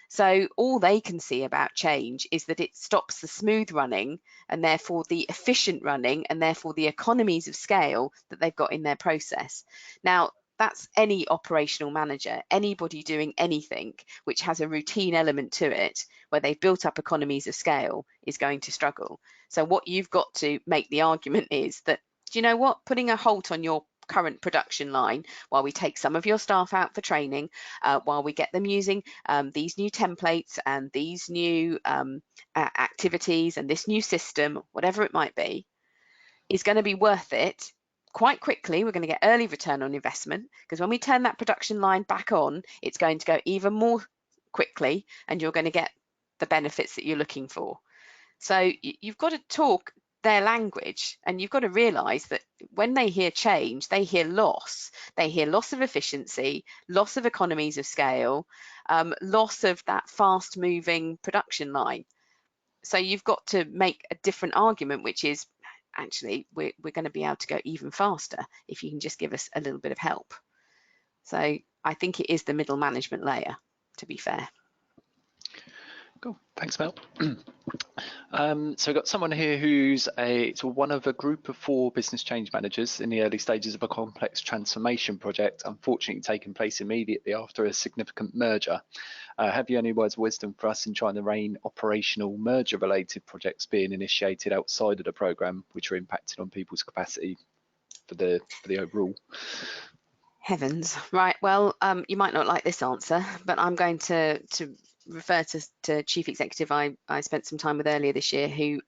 So all they can see about change is that it stops the smooth running and therefore the efficient running and therefore the economies of scale that they've got in their process. Now, that's any operational manager, anybody doing anything which has a routine element to it, where they've built up economies of scale, is going to struggle. So what you've got to make the argument is that, do you know what, putting a halt on your current production line while we take some of your staff out for training, while we get them using these new templates and these new activities and this new system, whatever it might be, is going to be worth it. Quite quickly, we're going to get early return on investment, because when we turn that production line back on, it's going to go even more quickly and you're going to get the benefits that you're looking for. So you've got to talk their language, and you've got to realize that when they hear change, they hear loss. They hear loss of efficiency, loss of economies of scale, loss of that fast moving production line. So you've got to make a different argument, which is, actually, we're going to be able to go even faster if you can just give us a little bit of help. So I think it is the middle management layer, to be fair. Cool, thanks, Mel. So we've got someone here who's one of a group of 4 business change managers in the early stages of a complex transformation project, unfortunately taking place immediately after a significant merger. Have you any words of wisdom for us in trying to rein operational merger-related projects being initiated outside of the programme, which are impacting on people's capacity for the overall? Heavens, right? Well, you might not like this answer, but I'm going to refer to Chief Executive I spent some time with earlier this year, who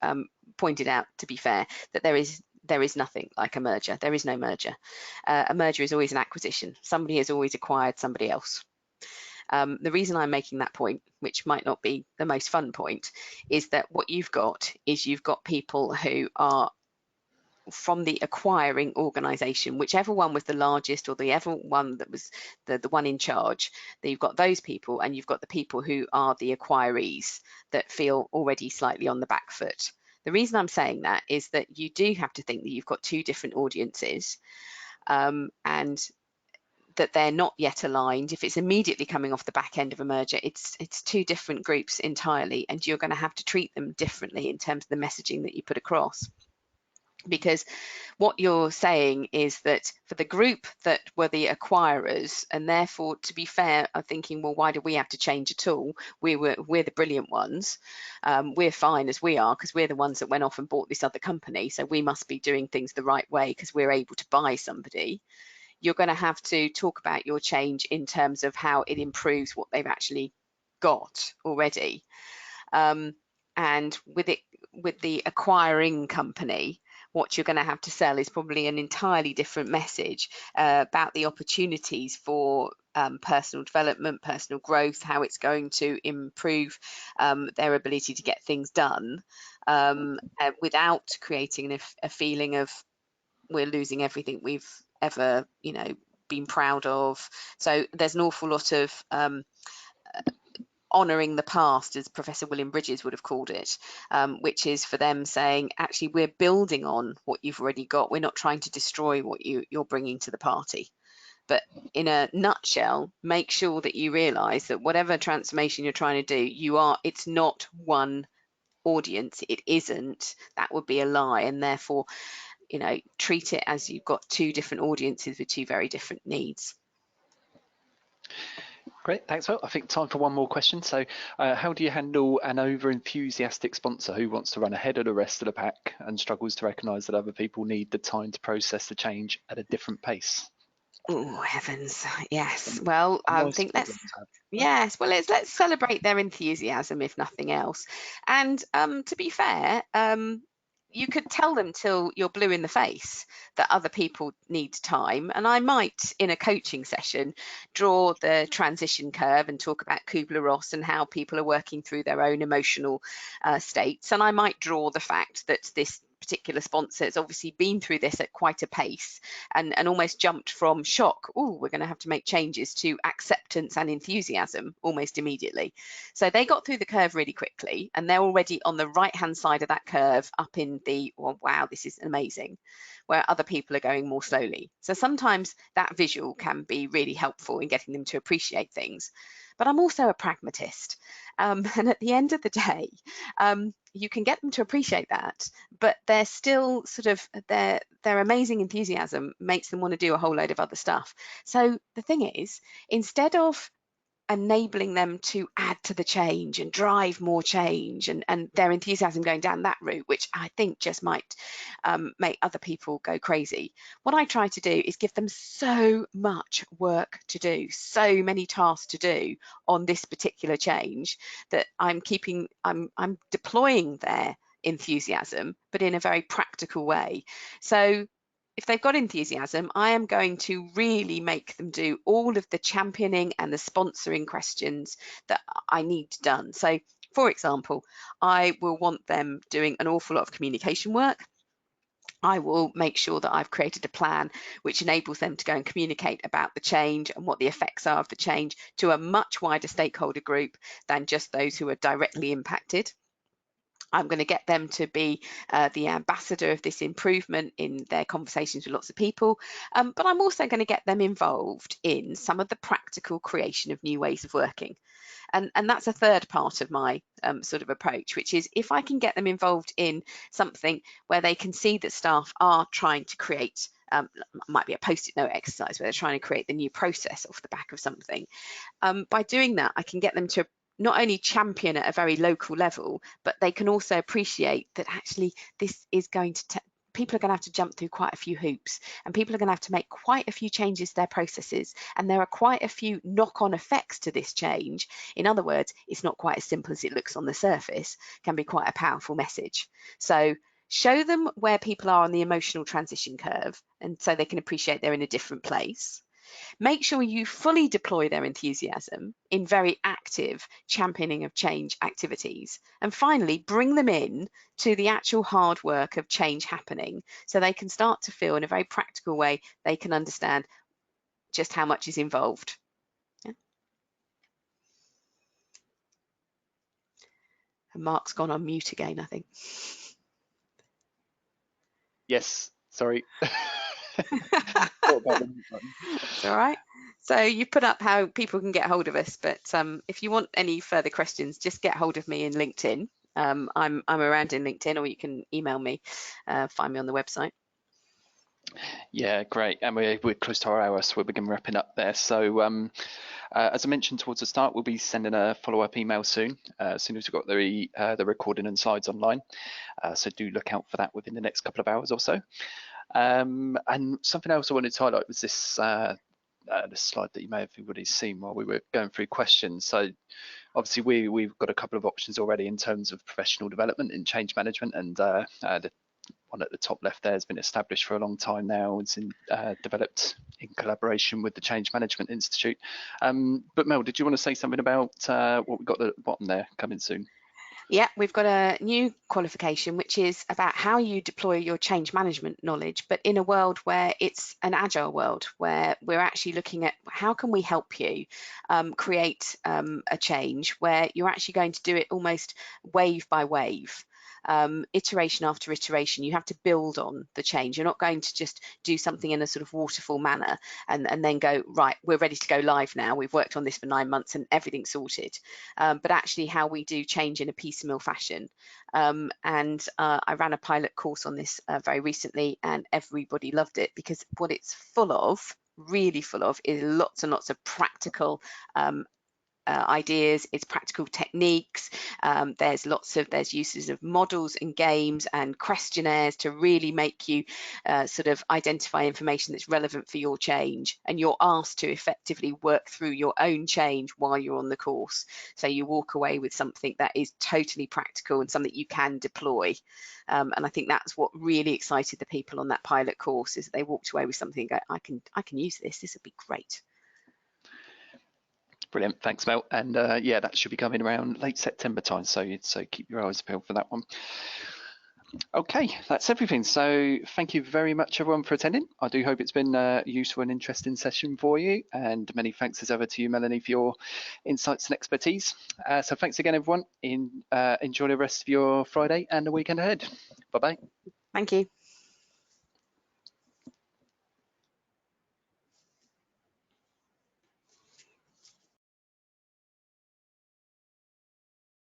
pointed out, to be fair, that there is there is nothing like a merger. There is no merger. A merger is always an acquisition. Somebody has always acquired somebody else. The reason I'm making that point, which might not be the most fun point, is that what you've got is you've got people who are from the acquiring organization, whichever one was the largest or the ever one that was the one in charge, that you've got those people, and you've got the people who are the acquirees that feel already slightly on the back foot. The reason I'm saying that is that you do have to think that you've got two different audiences, and that they're not yet aligned. If it's immediately coming off the back end of a merger, it's two different groups entirely, and you're going to have to treat them differently in terms of the messaging that you put across. Because what you're saying is that for the group that were the acquirers, and therefore, to be fair, are thinking, well, why do we have to change at all? We're the brilliant ones. We're fine as we are because we're the ones that went off and bought this other company. So we must be doing things the right way because we're able to buy somebody. You're going to have to talk about your change in terms of how it improves what they've actually got already. And with the acquiring company, what you're going to have to sell is probably an entirely different message about the opportunities for personal development, personal growth, how it's going to improve their ability to get things done without creating a feeling of we're losing everything we've ever, been proud of. So there's an awful lot of honouring the past, as Professor William Bridges would have called it, which is for them saying, actually, we're building on what you've already got. We're not trying to destroy what you're bringing to the party. But in a nutshell, make sure that you realise that whatever transformation you're trying to do, it's not one audience. It isn't. That would be a lie. And therefore, treat it as you've got two different audiences with two very different needs. Great, thanks. Well, I think time for one more question. So how do you handle an over-enthusiastic sponsor who wants to run ahead of the rest of the pack and struggles to recognise that other people need the time to process the change at a different pace? Oh, heavens. Yes. Well, I Nice think problem to have. yes, well, let's celebrate their enthusiasm, if nothing else. And to be fair, you could tell them till you're blue in the face that other people need time. And I might, in a coaching session, draw the transition curve and talk about Kubler-Ross and how people are working through their own emotional states. And I might draw the fact that this particular sponsor has obviously been through this at quite a pace and almost jumped from shock, oh, we're going to have to make changes, to acceptance and enthusiasm almost immediately. So they got through the curve really quickly, and they're already on the right hand side of that curve up in the, well, wow, this is amazing, where other people are going more slowly. So sometimes that visual can be really helpful in getting them to appreciate things. But I'm also a pragmatist. And at the end of the day, you can get them to appreciate that, but they're still sort of, their amazing enthusiasm makes them want to do a whole load of other stuff. So the thing is, instead of enabling them to add to the change and drive more change and their enthusiasm going down that route, which I think just might make other people go crazy, what I try to do is give them so much work to do, so many tasks to do on this particular change, that I'm deploying their enthusiasm, but in a very practical way. So if they've got enthusiasm, I am going to really make them do all of the championing and the sponsoring questions that I need done. So, for example, I will want them doing an awful lot of communication work. I will make sure that I've created a plan which enables them to go and communicate about the change and what the effects are of the change to a much wider stakeholder group than just those who are directly impacted. I'm going to get them to be the ambassador of this improvement in their conversations with lots of people, but I'm also going to get them involved in some of the practical creation of new ways of working. And that's a third part of my sort of approach, which is if I can get them involved in something where they can see that staff are trying to create, might be a post-it note exercise where they're trying to create the new process off the back of something. By doing that, I can get them to not only champion at a very local level, but they can also appreciate that actually this is going to people are going to have to jump through quite a few hoops, and people are going to have to make quite a few changes to their processes, and there are quite a few knock-on effects to this change. In other words, it's not quite as simple as it looks on the surface. It can be quite a powerful message. So show them where people are on the emotional transition curve, and so they can appreciate they're in a different place. Make sure you fully deploy their enthusiasm in very active championing of change activities. And finally, bring them in to the actual hard work of change happening, so they can start to feel in a very practical way, they can understand just how much is involved. Yeah. And Mark's gone on mute again, I think. Yes, sorry. It's all right. So you've put up how people can get hold of us, but if you want any further questions, just get hold of me in LinkedIn. I'm around in LinkedIn, or you can email me, find me on the website. Yeah, great. And we're close to our hour, so we'll begin wrapping up there. So as I mentioned towards the start, we'll be sending a follow-up email soon, as soon as we've got the recording and slides online. So do look out for that within the next couple of hours or so. And something else I wanted to highlight was this this slide that you may have already seen while we were going through questions. So obviously we've got a couple of options already in terms of professional development in change management, and the one at the top left there has been established for a long time now. It's developed in collaboration with the Change Management Institute. But Mel, did you want to say something about what we've got at the bottom there coming soon? Yeah, we've got a new qualification, which is about how you deploy your change management knowledge, but in a world where it's an agile world, where we're actually looking at how can we help you create a change where you're actually going to do it almost wave by wave. Iteration after iteration, you have to build on the change. You're not going to just do something in a sort of waterfall manner and then go, right, we're ready to go live now. We've worked on this for 9 months and everything's sorted. But actually how we do change in a piecemeal fashion. I ran a pilot course on this very recently, and everybody loved it, because what it's full of, really full of, is lots and lots of practical ideas, it's practical techniques. There's uses of models and games and questionnaires to really make you sort of identify information that's relevant for your change, and you're asked to effectively work through your own change while you're on the course, so you walk away with something that is totally practical and something you can deploy. And I think that's what really excited the people on that pilot course, is that they walked away with something and go, I can use this would be great. Brilliant, thanks Mel. And yeah, that should be coming around late September time, so keep your eyes peeled for that one. Okay, that's everything. So thank you very much everyone for attending. I do hope it's been a useful and interesting session for you, and many thanks as ever to you, Melanie, for your insights and expertise. So thanks again everyone. Enjoy the rest of your Friday and the weekend ahead. Bye bye. Thank you.